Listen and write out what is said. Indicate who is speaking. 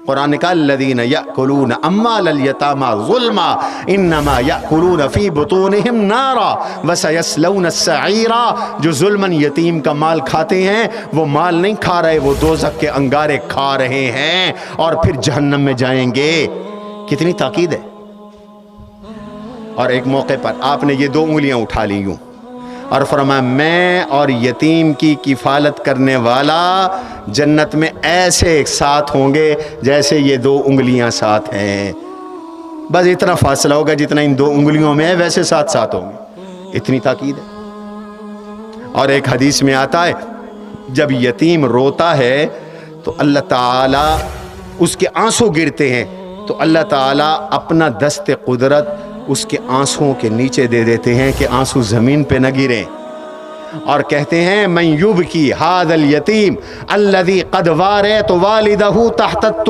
Speaker 1: قرآن کا الذین یأکلون اموال الیتامی ظلما انما یأکلون فی بطونہم نارا وسیصلون السعیرا، جو ظلماً یتیم کا مال کھاتے ہیں وہ مال نہیں کھا رہے، وہ دوزخ کے انگارے کھا رہے ہیں اور پھر جہنم میں جائیں گے۔ کتنی تاکید ہے۔ اور ایک موقع پر آپ نے یہ 2 انگلیاں اٹھا لی یوں اور فرمایا میں اور یتیم کی کفالت کرنے والا جنت میں ایسے ایک ساتھ ہوں گے جیسے یہ 2 انگلیاں ساتھ ہیں، بس اتنا فاصلہ ہوگا جتنا ان 2 انگلیوں میں ہے، ویسے ساتھ ساتھ ہوں گے۔ اتنی تاکید ہے۔ اور ایک حدیث میں آتا ہے جب یتیم روتا ہے تو اللہ تعالیٰ اس کے آنسو گرتے ہیں تو اللہ تعالیٰ اپنا دست قدرت اس کے آنسوؤں کے نیچے دے دیتے ہیں کہ آنسو زمین پہ نہ گریں، اور کہتے ہیں من یبکی ھذا الیتیم الذی قد واریت والدہ تحت